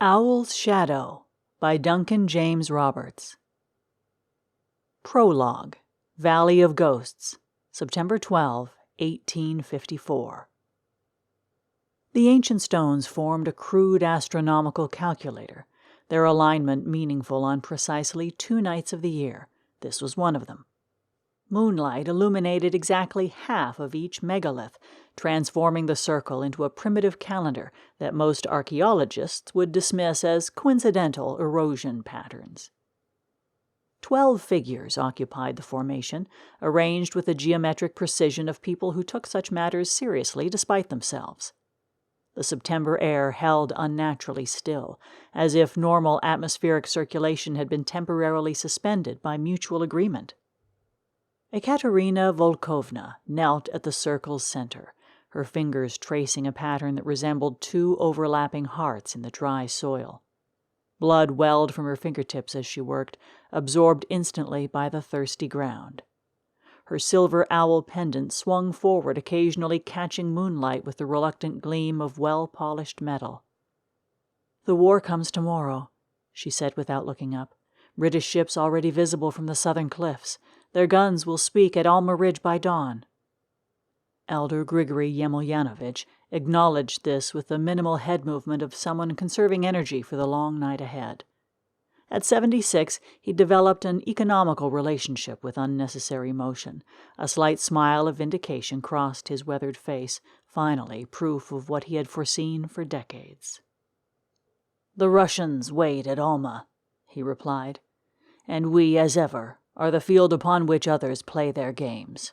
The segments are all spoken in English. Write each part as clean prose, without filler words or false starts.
Owl's Shadow by Duncan James Roberts. Prologue. Valley of Ghosts, September 12, 1854. The ancient stones formed a crude astronomical calculator, their alignment meaningful on precisely 2 nights of the year. This was one of them. Moonlight illuminated exactly half of each megalith, transforming the circle into a primitive calendar that most archaeologists would dismiss as coincidental erosion patterns. 12 figures occupied the formation, arranged with the geometric precision of people who took such matters seriously despite themselves. The September air held unnaturally still, as if normal atmospheric circulation had been temporarily suspended by mutual agreement. Ekaterina Volkovna knelt at the circle's center, her fingers tracing a pattern that resembled 2 overlapping hearts in the dry soil. Blood welled from her fingertips as she worked, absorbed instantly by the thirsty ground. Her silver owl pendant swung forward, occasionally catching moonlight with the reluctant gleam of well-polished metal. "The war comes tomorrow," she said without looking up. "British ships already visible from the southern cliffs. Their guns will speak at Alma Ridge by dawn." Elder Grigory Yemelyanovich acknowledged this with the minimal head movement of someone conserving energy for the long night ahead. At 76, he developed an economical relationship with unnecessary motion. A slight smile of vindication crossed his weathered face, finally proof of what he had foreseen for decades. "The Russians wait at Alma," he replied, "and we, as ever, are the field upon which others play their games."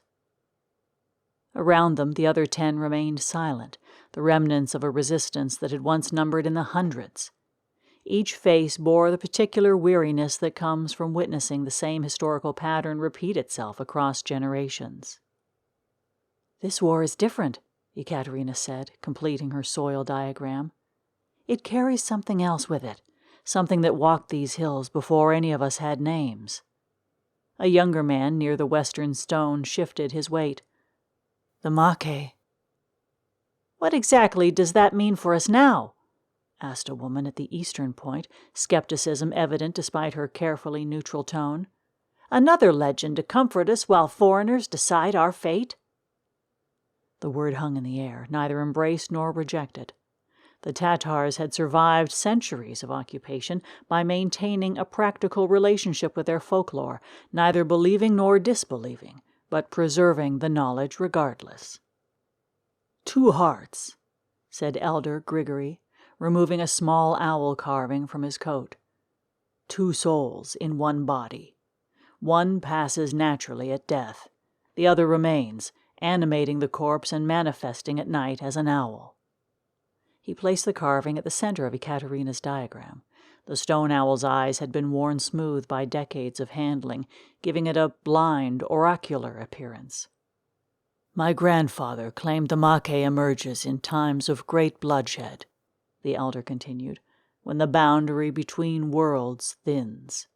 Around them, the other 10 remained silent, the remnants of a resistance that had once numbered in the hundreds. Each face bore the particular weariness that comes from witnessing the same historical pattern repeat itself across generations. "This war is different," Ekaterina said, completing her soil diagram. "It carries something else with it, something that walked these hills before any of us had names." A younger man near the western stone shifted his weight. "The Maquis." "What exactly does that mean for us now?" asked a woman at the eastern point, skepticism evident despite her carefully neutral tone. "Another legend to comfort us while foreigners decide our fate?" The word hung in the air, neither embraced nor rejected. The Tatars had survived centuries of occupation by maintaining a practical relationship with their folklore, neither believing nor disbelieving, but preserving the knowledge regardless. "2 hearts," said Elder Grigory, removing a small owl carving from his coat. "2 souls in 1 body. One passes naturally at death. The other remains, animating the corpse and manifesting at night as an owl." He placed the carving at the center of Ekaterina's diagram. The stone owl's eyes had been worn smooth by decades of handling, giving it a blind, oracular appearance. "My grandfather claimed the Maquis emerges in times of great bloodshed," the elder continued, "when the boundary between worlds thins."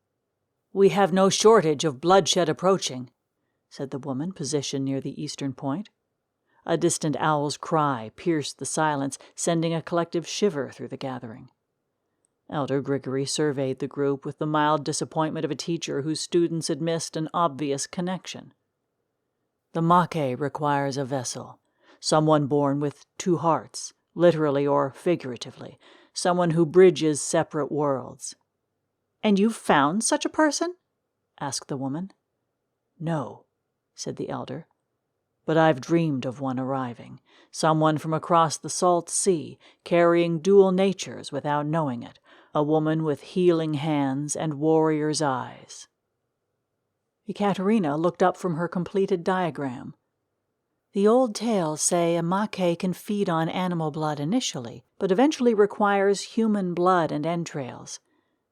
"We have no shortage of bloodshed approaching," said the woman positioned near the eastern point. A distant owl's cry pierced the silence, sending a collective shiver through the gathering. Elder Grigory surveyed the group with the mild disappointment of a teacher whose students had missed an obvious connection. "The Maquis requires a vessel, someone born with 2 hearts, literally or figuratively, someone who bridges separate worlds." "And you've found such a person?" asked the woman. "No," said the elder. "But I've dreamed of one arriving, someone from across the salt sea, carrying dual natures without knowing it, a woman with healing hands and warrior's eyes." Ekaterina looked up from her completed diagram. "The old tales say a Maquis can feed on animal blood initially, but eventually requires human blood and entrails.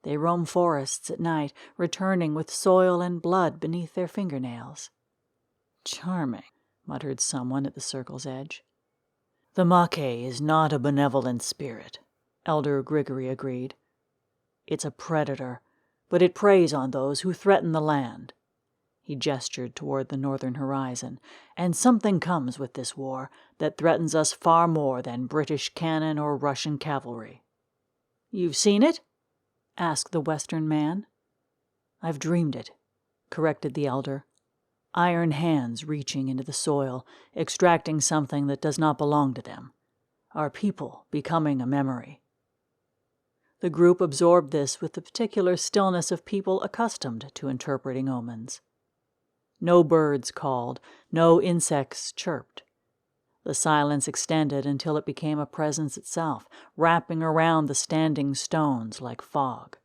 They roam forests at night, returning with soil and blood beneath their fingernails." "Charming," muttered someone at the circle's edge. "The Maquis is not a benevolent spirit," Elder Grigory agreed. "It's a predator, but it preys on those who threaten the land. He gestured toward the northern horizon. "And something comes with this war that threatens us far more than British cannon or Russian cavalry." "You've seen it?" asked the western man. "I've dreamed it," corrected the elder. "Iron hands reaching into the soil, extracting something that does not belong to them. Our people becoming a memory." The group absorbed this with the particular stillness of people accustomed to interpreting omens. No birds called, no insects chirped. The silence extended until it became a presence itself, wrapping around the standing stones like fog.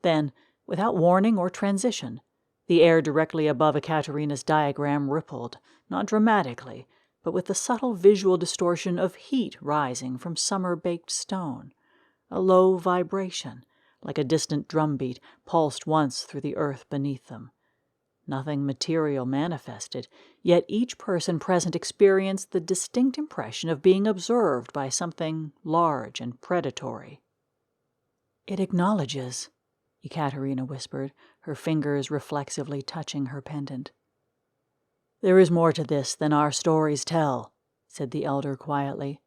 Then, without warning or transition, the air directly above Ekaterina's diagram rippled, not dramatically, but with the subtle visual distortion of heat rising from summer-baked stone, a low vibration, like a distant drumbeat, pulsed once through the earth beneath them. Nothing material manifested, yet each person present experienced the distinct impression of being observed by something large and predatory. "It acknowledges," Ekaterina whispered, her fingers reflexively touching her pendant. "There is more to this than our stories tell," said the elder quietly.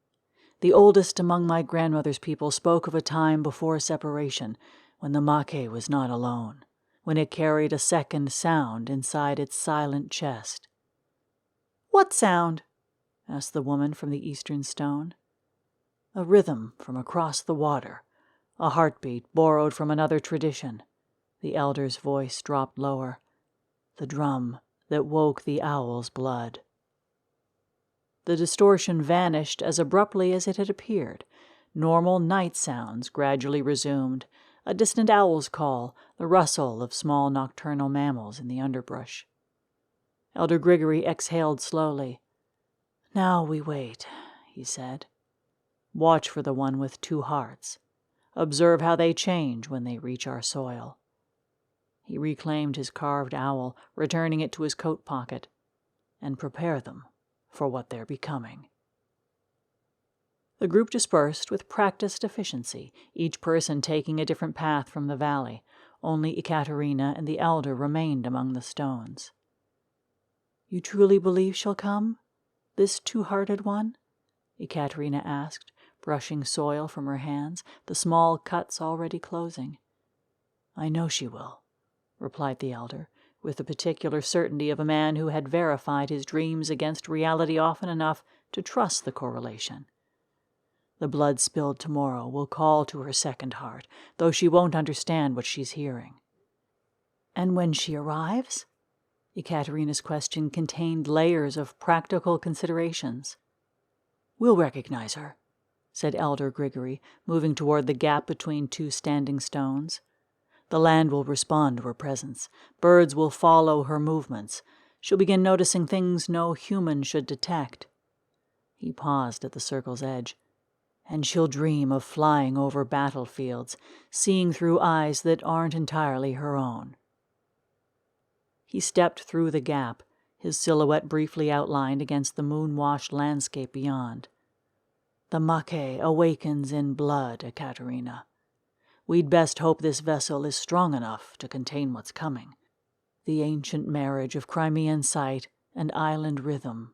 "The oldest among my grandmother's people spoke of a time before separation, when the Maque was not alone, when it carried a second sound inside its silent chest." "What sound?" asked the woman from the eastern stone. "A rhythm from across the water, a heartbeat borrowed from another tradition." The elder's voice dropped lower. "The drum that woke the owl's blood." The distortion vanished as abruptly as it had appeared. Normal night sounds gradually resumed, a distant owl's call, the rustle of small nocturnal mammals in the underbrush. Elder Grigory exhaled slowly. "Now we wait," he said. "Watch for the one with two hearts. Observe how they change when they reach our soil." He reclaimed his carved owl, returning it to his coat pocket. "And prepare them for what they're becoming." The group dispersed with practiced efficiency, each person taking a different path from the valley. Only Ekaterina and the elder remained among the stones. "You truly believe she'll come? This two-hearted one?" Ekaterina asked, brushing soil from her hands, the small cuts already closing. "I know she will," replied the elder, with the particular certainty of a man who had verified his dreams against reality often enough to trust the correlation. "The blood spilled tomorrow will call to her second heart, though she won't understand what she's hearing." "And when she arrives?" Ekaterina's question contained layers of practical considerations. "We'll recognize her," said Elder Grigory, moving toward the gap between two standing stones. "The land will respond to her presence. Birds will follow her movements. She'll begin noticing things no human should detect." He paused at the circle's edge. "And she'll dream of flying over battlefields, seeing through eyes that aren't entirely her own." He stepped through the gap, his silhouette briefly outlined against the moon-washed landscape beyond. "The Maque awakens in blood, Ekaterina. We'd best hope this vessel is strong enough to contain what's coming. The ancient marriage of Crimean sight and island rhythm